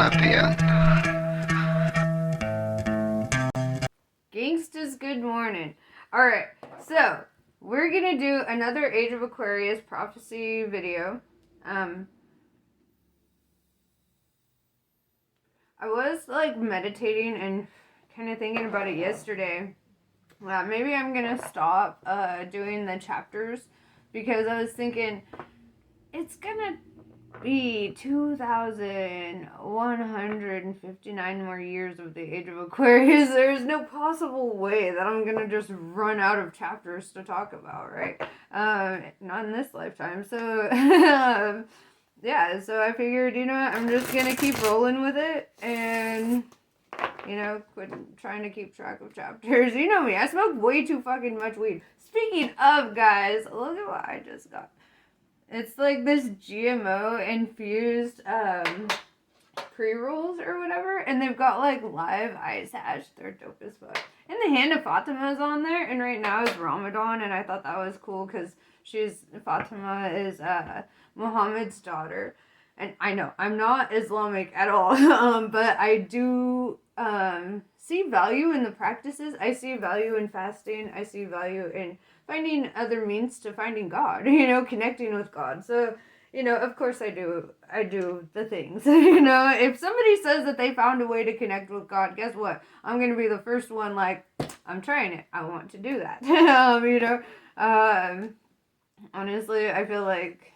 at the end. Gangsters, good morning. Alright, so we're gonna do another Age of Aquarius prophecy video. I was like meditating and kind of thinking about it yesterday. Maybe I'm gonna stop doing the chapters because I was thinking it's gonna be 2,159 more years of the Age of Aquarius. There's no possible way that I'm gonna just run out of chapters to talk about, right? Not in this lifetime. So, yeah, so I figured, you know what, I'm just gonna keep rolling with it and, you know, quit trying to keep track of chapters. You know me, I smoke way too fucking much weed. Speaking of, guys, look at what I just got. It's like this GMO infused pre-rolls or whatever, and they've got like live ice hash. They're dope as fuck. And the Hand of Fatima is on there, and right now is Ramadan, and I thought that was cool because Fatima is Muhammad's daughter. And I know I'm not Islamic at all, but I do see value in the practices. I see value in fasting. I see value in finding other means to finding God, you know, connecting with God. So, you know, of course I do the things. You know, if somebody says that they found a way to connect with God, guess what? I'm going to be the first one like, I'm trying it. I want to do that. You know, honestly, I feel like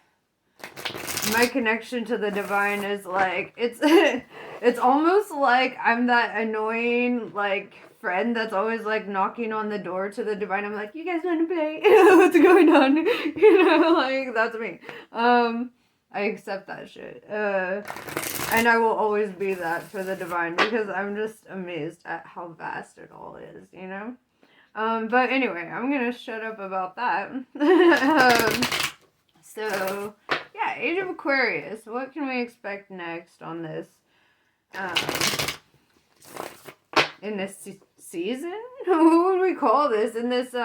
my connection to the divine is like, it's almost like I'm that annoying, like, friend that's always like knocking on the door to the divine. I'm like, you guys want to play? What's going on? You know, like, that's me. I accept that shit. And I will always be that for the divine because I'm just amazed at how vast it all is, you know? But anyway, I'm gonna shut up about that. So, yeah, Age of Aquarius. What can we expect next on this? In this season? What would we call this? In this, you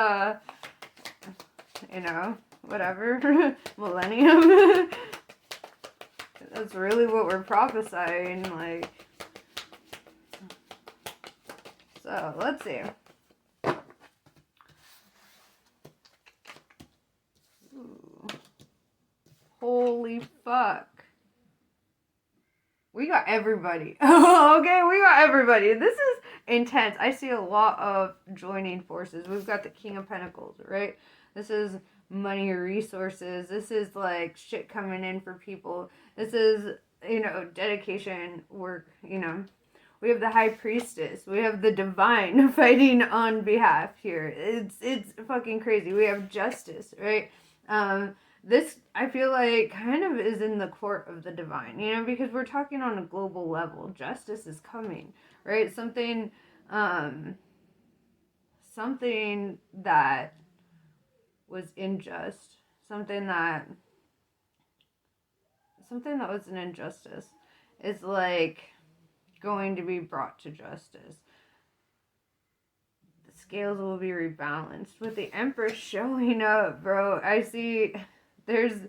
know, whatever, millennium? That's really what we're prophesying, like. So, let's see. Ooh. Holy fuck. We got everybody. Okay, we got everybody. This is intense. I see a lot of joining forces. We've got the King of Pentacles, right? This is money or resources. This is like shit coming in for people. This is, you know, dedication, work, you know. We have the High Priestess. We have the Divine fighting on behalf here. It's fucking crazy. We have Justice, right? This, I feel like, kind of is in the court of the divine, you know, because we're talking on a global level. Justice is coming, right? Something that was unjust, something that was an injustice is like going to be brought to justice. The scales will be rebalanced with the Empress showing up, bro. I see there's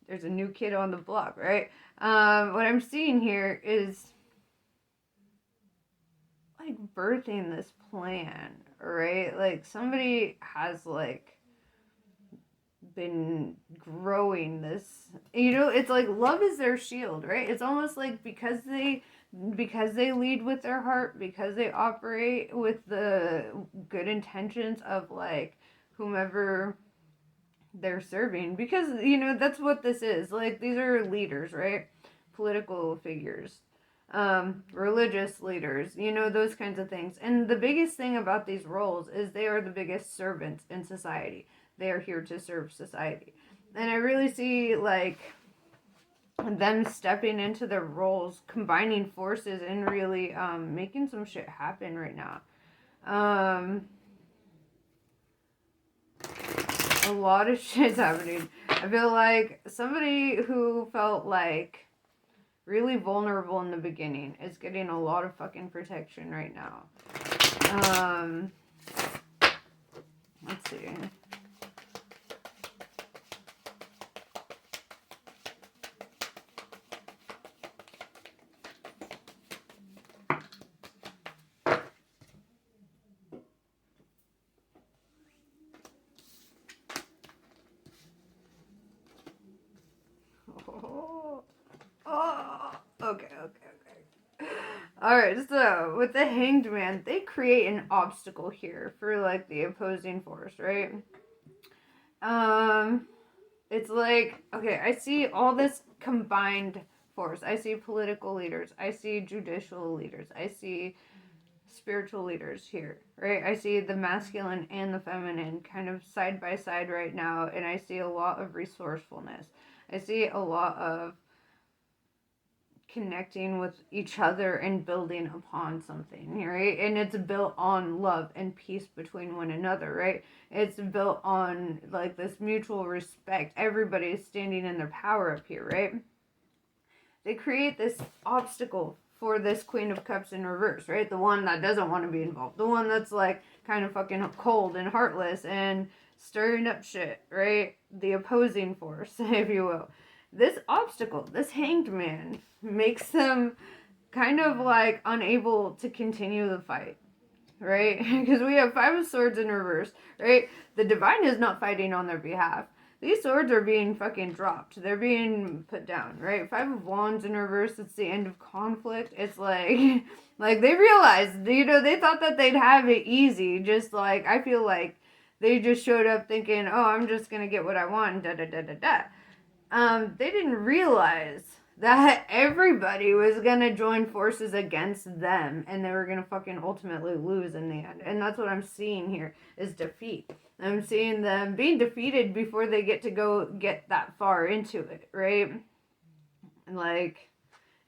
a new kid on the block, right? What I'm seeing here is like birthing this plan, right? Like somebody has like been growing this, you know, it's like love is their shield, right? It's almost like because they lead with their heart, because they operate with the good intentions of like whomever they're serving, because, you know, that's what this is. Like, these are leaders, right? Political figures, religious leaders, you know, those kinds of things. And the biggest thing about these roles is they are the biggest servants in society. They are here to serve society. And I really see, like, them stepping into their roles, combining forces, and really making some shit happen right now. A lot of shit's happening. I feel like somebody who felt like really vulnerable in the beginning is getting a lot of fucking protection right now. Let's see. Alright, so with the Hanged Man, they create an obstacle here for like the opposing force, right? It's like, okay, I see all this combined force. I see political leaders. I see judicial leaders. I see spiritual leaders here, right? I see the masculine and the feminine kind of side by side right now, and I see a lot of resourcefulness. I see a lot of connecting with each other and building upon something, right? And it's built on love and peace between one another, right? It's built on like this mutual respect. Everybody is standing in their power up here, right? They create this obstacle for this Queen of Cups in reverse, right? The one that doesn't want to be involved. The one that's like kind of fucking cold and heartless and stirring up shit, right? The opposing force, if you will. This obstacle, this Hanged Man, makes them kind of like unable to continue the fight, right? Because we have Five of Swords in reverse, right? The Divine is not fighting on their behalf. These swords are being fucking dropped. They're being put down, right? Five of Wands in reverse, it's the end of conflict. It's like, like they realized, you know, they thought that they'd have it easy. Just like, I feel like they just showed up thinking, oh, I'm just gonna get what I want, da da da da da. They didn't realize that everybody was gonna join forces against them, and they were gonna fucking ultimately lose in the end. And that's what I'm seeing here is defeat. I'm seeing them being defeated before they get to go get that far into it, right? Like,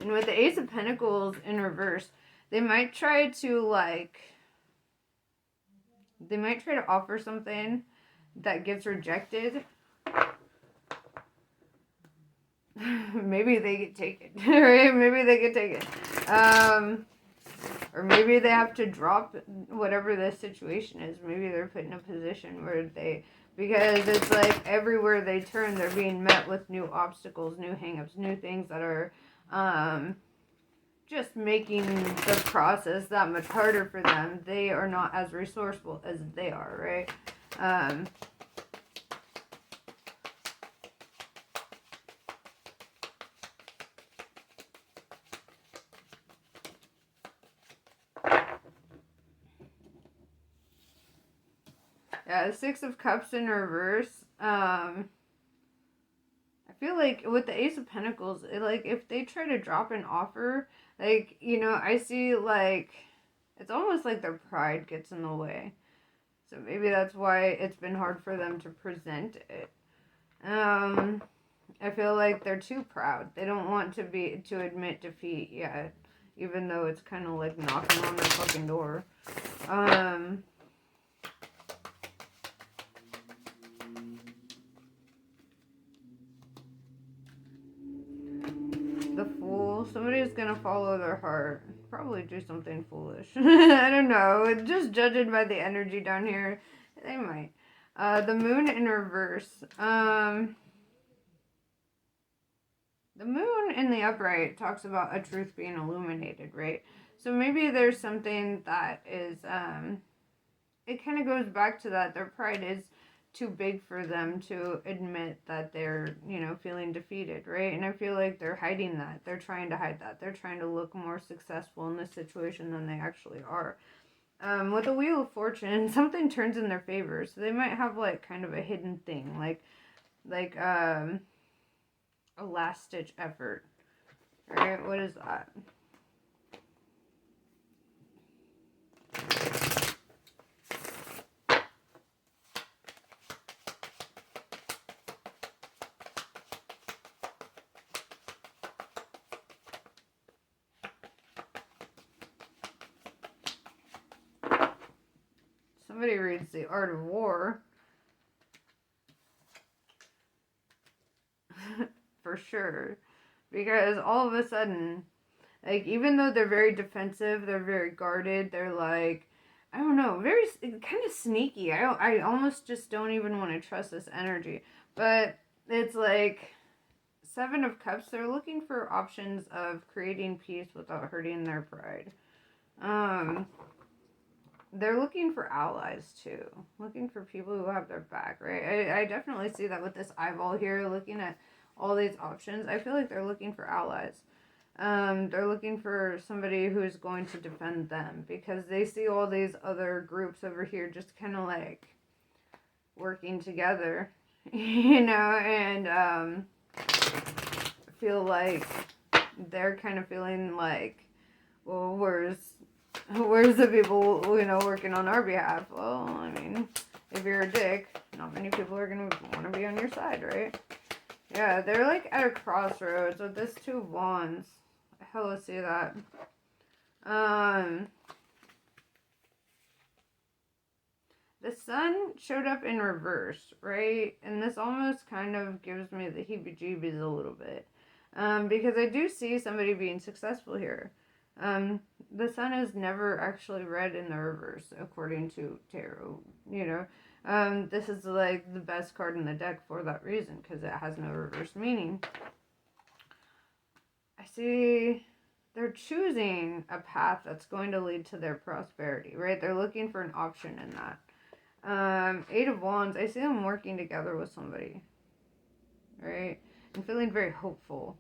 and with the Ace of Pentacles in reverse, they might try to offer something that gets rejected. Maybe they get taken, right? Maybe they get taken. Or maybe they have to drop whatever the situation is. Maybe they're put in a position where because it's like everywhere they turn, they're being met with new obstacles, new hangups, new things that are just making the process that much harder for them. They are not as resourceful as they are, right? Yeah, Six of Cups in reverse. I feel like with the Ace of Pentacles, like if they try to drop an offer, like, you know, I see like it's almost like their pride gets in the way. So maybe that's why it's been hard for them to present it. I feel like they're too proud. They don't want to admit defeat yet, even though it's kind of like knocking on their fucking door. The Fool. Somebody's gonna follow their heart. Probably do something foolish. I don't know. Just judging by the energy down here, they might. The Moon in reverse. The Moon in the upright talks about a truth being illuminated, right? So maybe there's something that is, it kind of goes back to that. Their pride is too big for them to admit that they're, you know, feeling defeated, right? And I feel like they're hiding that. They're trying to hide that. They're trying to look more successful in this situation than they actually are. With the Wheel of Fortune, something turns in their favor. So they might have like kind of a hidden thing, like a last ditch effort. Right? What is that? Somebody reads The Art of War. For sure. Because all of a sudden, like, even though they're very defensive, they're very guarded, they're like, I don't know, very kind of sneaky. I almost just don't even want to trust this energy. But it's like Seven of Cups, they're looking for options of creating peace without hurting their pride. They're looking for allies too. Looking for people who have their back, right? I definitely see that with this eyeball here, looking at all these options. I feel like they're looking for allies. They're looking for somebody who's going to defend them, because they see all these other groups over here just kind of like working together, you know, and feel like they're kind of feeling like, well, where's the people, you know, working on our behalf? Well, I mean, if you're a dick, not many people are going to want to be on your side, right? Yeah, they're like at a crossroads with this 2 of Wands. I hella see that. The sun showed up in reverse, right? And this almost kind of gives me the heebie-jeebies a little bit. Because I do see somebody being successful here. The sun is never actually read in the reverse, according to tarot, you know. This is like the best card in the deck for that reason, because it has no reverse meaning. I see they're choosing a path that's going to lead to their prosperity, right? They're looking for an option in that. 8 of Wands, I see them working together with somebody, right? And feeling very hopeful.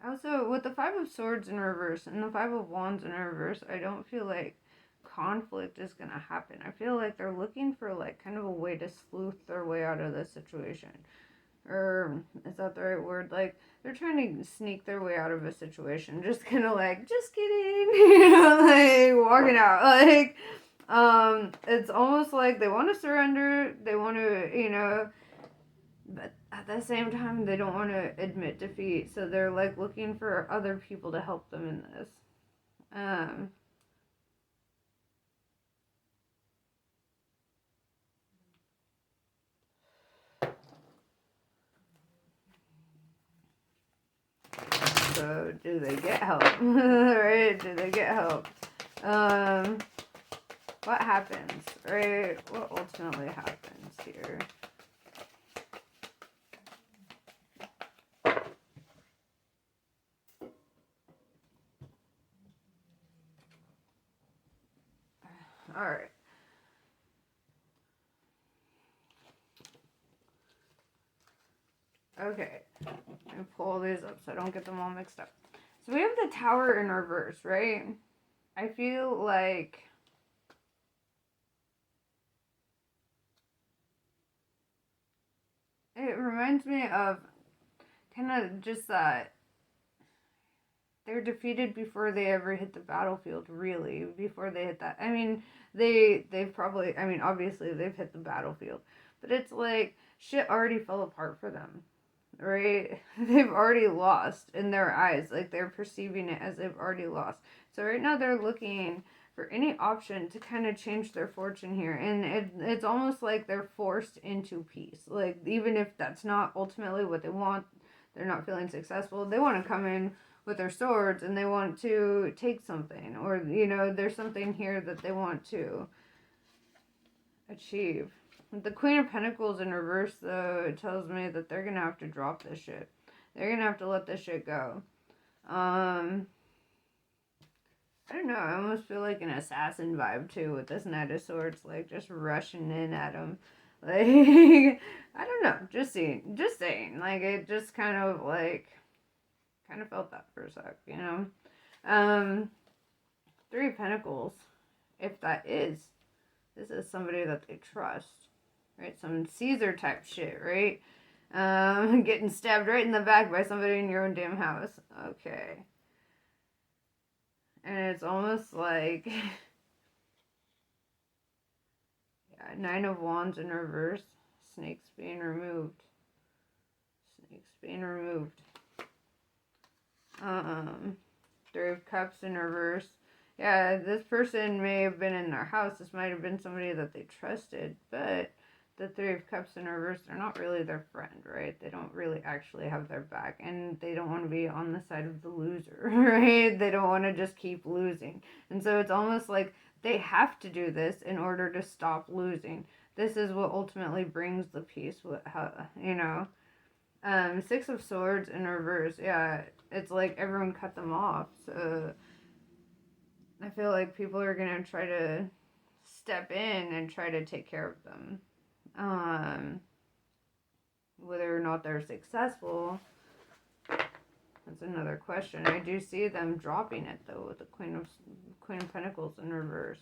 Also, with the 5 of Swords in reverse and the 5 of Wands in reverse, I don't feel like conflict is going to happen. I feel like they're looking for like kind of a way to sleuth their way out of this situation. Or, is that the right word? Like, they're trying to sneak their way out of a situation. Just kind of like, just kidding, you know, like, walking out. Like, it's almost like they want to surrender, they want to, you know, but at the same time, they don't want to admit defeat, so they're, like, looking for other people to help them in this. So, do they get help? Right? Do they get help? What happens, right? What ultimately happens here? Alright. Okay. Let me pull these up so I don't get them all mixed up. So we have the Tower in reverse, right? I feel like it reminds me of kind of just that they're defeated before they ever hit the battlefield, really, before they hit that. I mean, they've probably, I mean, obviously they've hit the battlefield, but it's like shit already fell apart for them, right? They've already lost in their eyes, like they're perceiving it as they've already lost. So right now they're looking for any option to kind of change their fortune here, and it's almost like they're forced into peace. Like, even if that's not ultimately what they want, they're not feeling successful, they want to come in with their swords and they want to take something, or, you know, there's something here that they want to achieve. The Queen of Pentacles in reverse, though, it tells me that they're gonna have to drop this shit. They're gonna have to let this shit go. I don't know, I almost feel like an assassin vibe too with this Knight of Swords, like just rushing in at him. Like, I don't know, just saying, like, it just kind of like, kind of felt that for a sec, you know? 3 of Pentacles, if that is, this is somebody that they trust, right? Some Caesar type shit, right? Getting stabbed right in the back by somebody in your own damn house. Okay. And it's almost like, yeah, 9 of Wands in reverse, snakes being removed. Snakes being removed. 3 of Cups in reverse. Yeah, this person may have been in their house. This might have been somebody that they trusted, but the 3 of Cups in reverse, they're not really their friend, right? They don't really actually have their back, and they don't want to be on the side of the loser, right? They don't want to just keep losing. And so it's almost like they have to do this in order to stop losing. This is what ultimately brings the peace, you know? 6 of Swords in reverse, yeah, it's like everyone cut them off, so I feel like people are gonna try to step in and try to take care of them. Whether or not they're successful, That's another question. I do see them dropping it, though, with the Queen of Pentacles in reverse.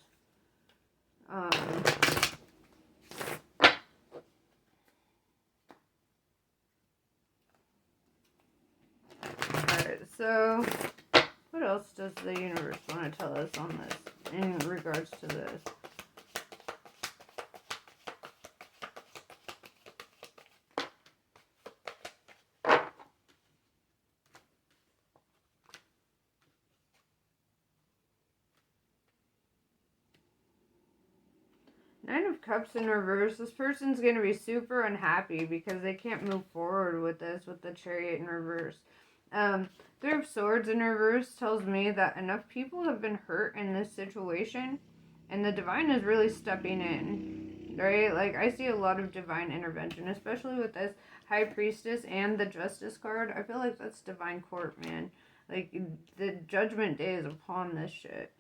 Alright, so what else does the universe want to tell us on this in regards to this? Nine of Cups in reverse. This person's going to be super unhappy because they can't move forward with this, with the Chariot in reverse. Three of Swords in reverse tells me that enough people have been hurt in this situation, and the divine is really stepping in, right? Like, I see a lot of divine intervention, especially with this High Priestess and the Justice card. I feel like that's divine court, man. Like, the judgment day is upon this shit.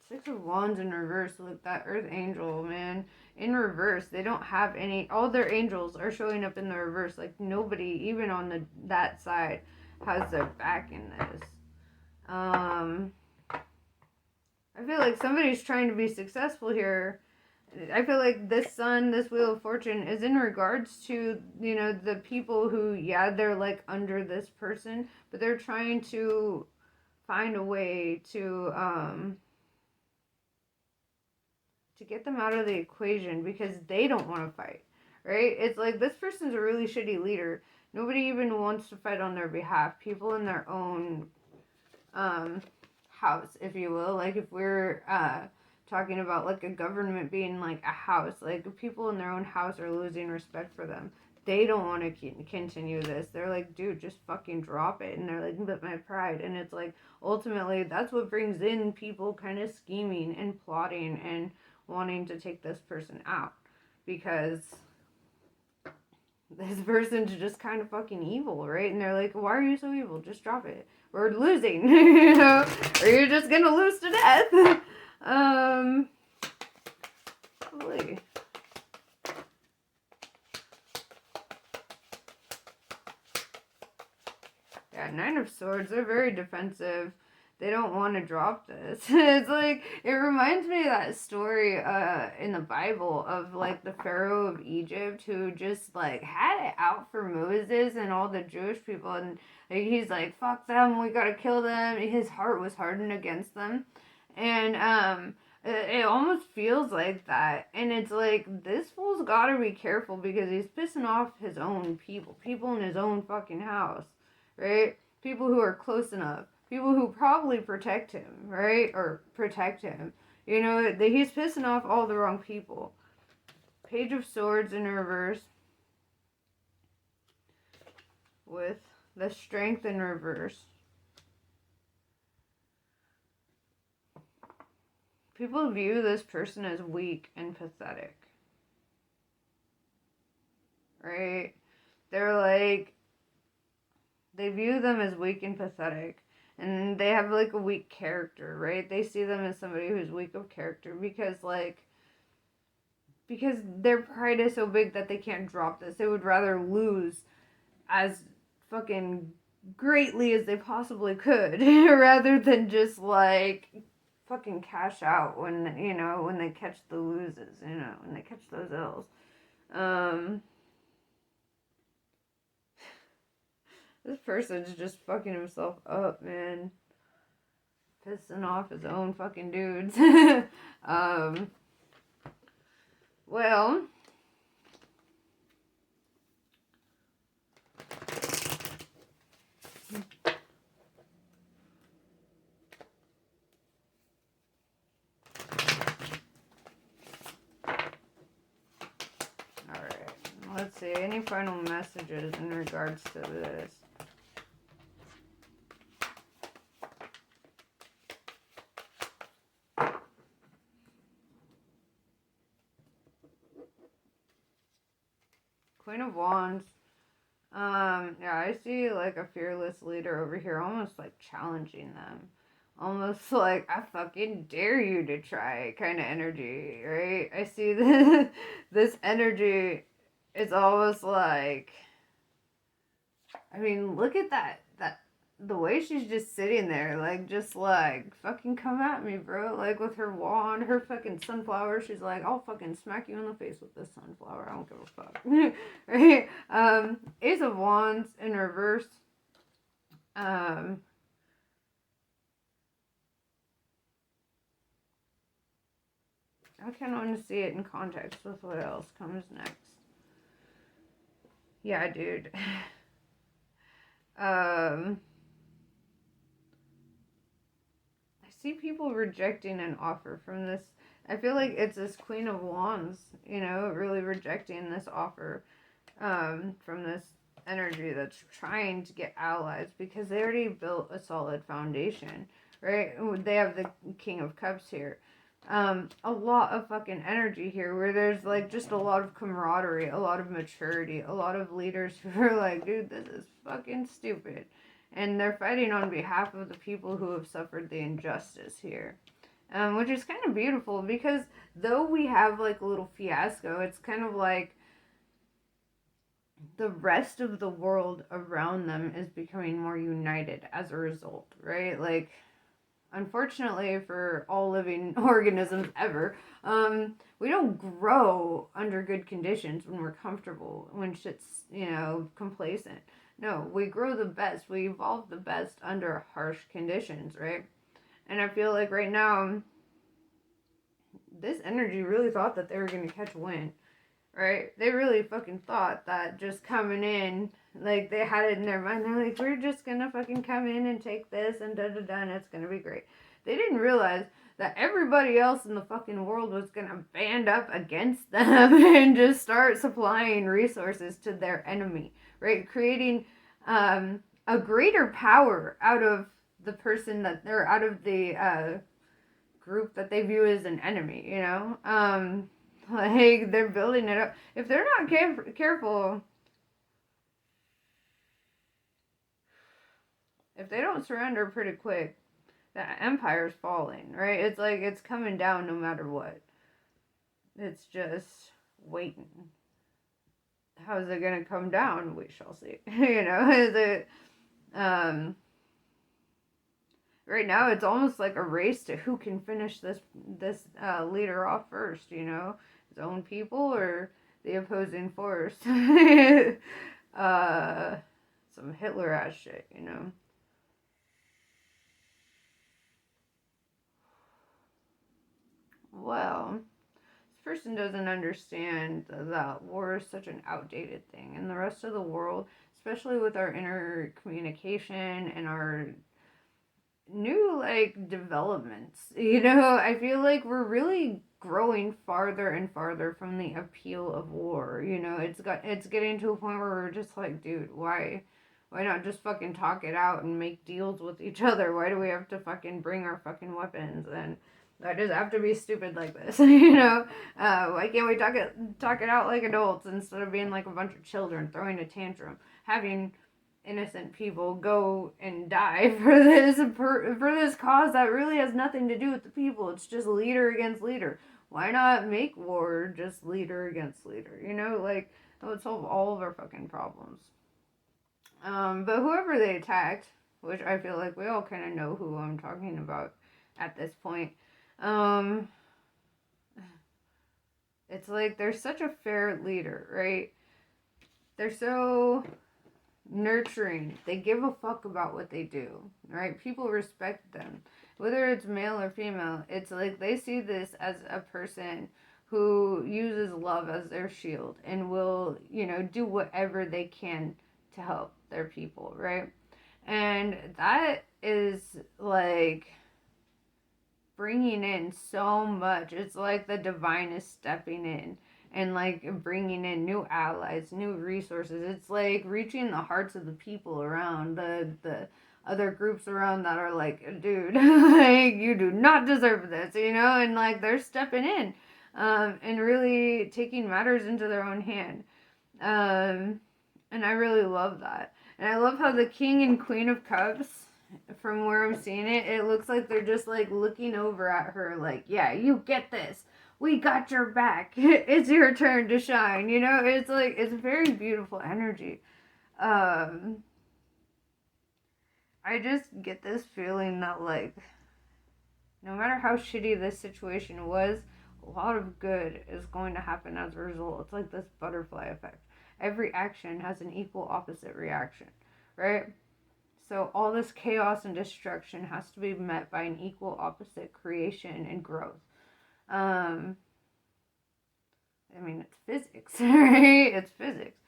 Six of Wands in reverse. Look, that Earth Angel, man. In reverse, they don't have any. All their angels are showing up in the reverse. Like, nobody, even on that side, has their back in this. I feel like somebody's trying to be successful here. I feel like this Sun, this Wheel of Fortune, is in regards to, you know, the people who, yeah, they're, like, under this person, but they're trying to find a way to get them out of the equation because they don't want to fight, right? It's like this person's a really shitty leader. Nobody even wants to fight on their behalf. People in their own house, if you will. Like if we're talking about like a government being like a house, like people in their own house are losing respect for them. They don't want to continue this. They're like, dude, just fucking drop it. And they're like, but my pride. And it's like, ultimately, that's what brings in people kind of scheming and plotting and wanting to take this person out, because this person's just kind of fucking evil, right? And they're like, why are you so evil? Just drop it. We're losing, you know, or you're just gonna lose to death. Holy. Yeah, Nine of Swords, they're very defensive. They don't want to drop this. It's like, it reminds me of that story in the Bible of like the Pharaoh of Egypt who just like had it out for Moses and all the Jewish people, and like, he's like, fuck them, we gotta kill them. His heart was hardened against them. And it almost feels like that. And it's like, this fool's gotta be careful because he's pissing off his own people in his own fucking house, right? People who are close enough. People who probably protect him, right? Or protect him. You know, he's pissing off all the wrong people. Page of Swords in reverse. With the Strength in reverse. People view this person as weak and pathetic. Right? They're like, they view them as weak and pathetic. And they have, like, a weak character, right? They see them as somebody who's weak of character because their pride is so big that they can't drop this. They would rather lose as fucking greatly as they possibly could rather than just, like, fucking cash out when, you know, when they catch the loses, you know, when they catch those L's. This person's just fucking himself up, man. Pissing off his own fucking dudes. Well. Alright. Let's see. Any final messages in regards to this? Queen of Wands. Yeah, I see like a fearless leader over here, almost like challenging them. Almost like, I fucking dare you to try kind of energy, right? I see this energy. It's almost like I mean, look at that the way she's just sitting there, like, just like, fucking come at me, bro. Like, with her wand, her fucking sunflower, she's like, I'll fucking smack you in the face with this sunflower. I don't give a fuck. Right? Ace of Wands in reverse. I kind of want to see it in context with what else comes next. Yeah, dude. I see people rejecting an offer from this. I feel like it's this Queen of Wands, you know, really rejecting this offer from this energy that's trying to get allies because they already built a solid foundation, right? They have the King of Cups here. A lot of fucking energy here where there's like just a lot of camaraderie, a lot of maturity, a lot of leaders who are like, dude, this is fucking stupid. And they're fighting on behalf of the people who have suffered the injustice here. Which is kind of beautiful because though we have like a little fiasco, it's kind of like the rest of the world around them is becoming more united as a result, right? Like, unfortunately for all living organisms ever, we don't grow under good conditions when we're comfortable, when shit's, you know, complacent. No, we grow the best, we evolve the best under harsh conditions, right? And I feel like right now, this energy really thought that they were going to catch wind, right? They really fucking thought that just coming in, like, they had it in their mind. They're like, we're just gonna fucking come in and take this and da-da-da, and it's gonna be great. They didn't realize that everybody else in the fucking world was gonna band up against them and just start supplying resources to their enemy, right? Creating a greater power out of the person that they're out of the group that they view as an enemy, you know? Like, they're building it up. If they're not careful, if they don't surrender pretty quick, the empire's falling, right? It's like it's coming down no matter what. It's just waiting. How is it going to come down? We shall see. You know, is it, right now it's almost like a race to who can finish this leader off first, you know? His own people or the opposing force. Some Hitler ass shit, you know? Well, this person doesn't understand that war is such an outdated thing, and the rest of the world, especially with our inner communication and our new like developments, you know, I feel like we're really growing farther and farther from the appeal of war. You know, it's getting to a point where we're just like, dude, why not just fucking talk it out and make deals with each other? Why do we have to fucking bring our fucking weapons? And I just have to be stupid like this, you know? Why can't we talk it out like adults instead of being like a bunch of children throwing a tantrum, having innocent people go and die for this cause that really has nothing to do with the people? It's just leader against leader. Why not make war just leader against leader? You know, like, that would solve all of our fucking problems. But whoever they attacked, which I feel like we all kind of know who I'm talking about at this point, it's like they're such a fair leader, right? They're so nurturing. They give a fuck about what they do, right? People respect them. Whether it's male or female, it's like they see this as a person who uses love as their shield and will, you know, do whatever they can to help their people, right? And that is like bringing in so much. It's like the divine is stepping in and like bringing in new allies, new resources. It's like reaching the hearts of the people around, the other groups around that are like, dude, like, you do not deserve this, you know? And like they're stepping in and really taking matters into their own hand. And I really love that. And I love how the King and Queen of Cups, from where I'm seeing it, it looks like they're just like looking over at her like, yeah, you get this. We got your back. It's your turn to shine. You know, it's like, it's very beautiful energy. I just get this feeling that, like, no matter how shitty this situation was, a lot of good is going to happen as a result. It's like this butterfly effect. Every action has an equal opposite reaction, right? So all this chaos and destruction has to be met by an equal opposite creation and growth. I mean, it's physics, right? It's physics.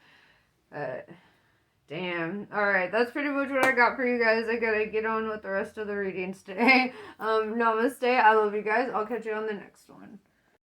Damn. Alright, that's pretty much what I got for you guys. I gotta get on with the rest of the readings today. Namaste. I love you guys. I'll catch you on the next one.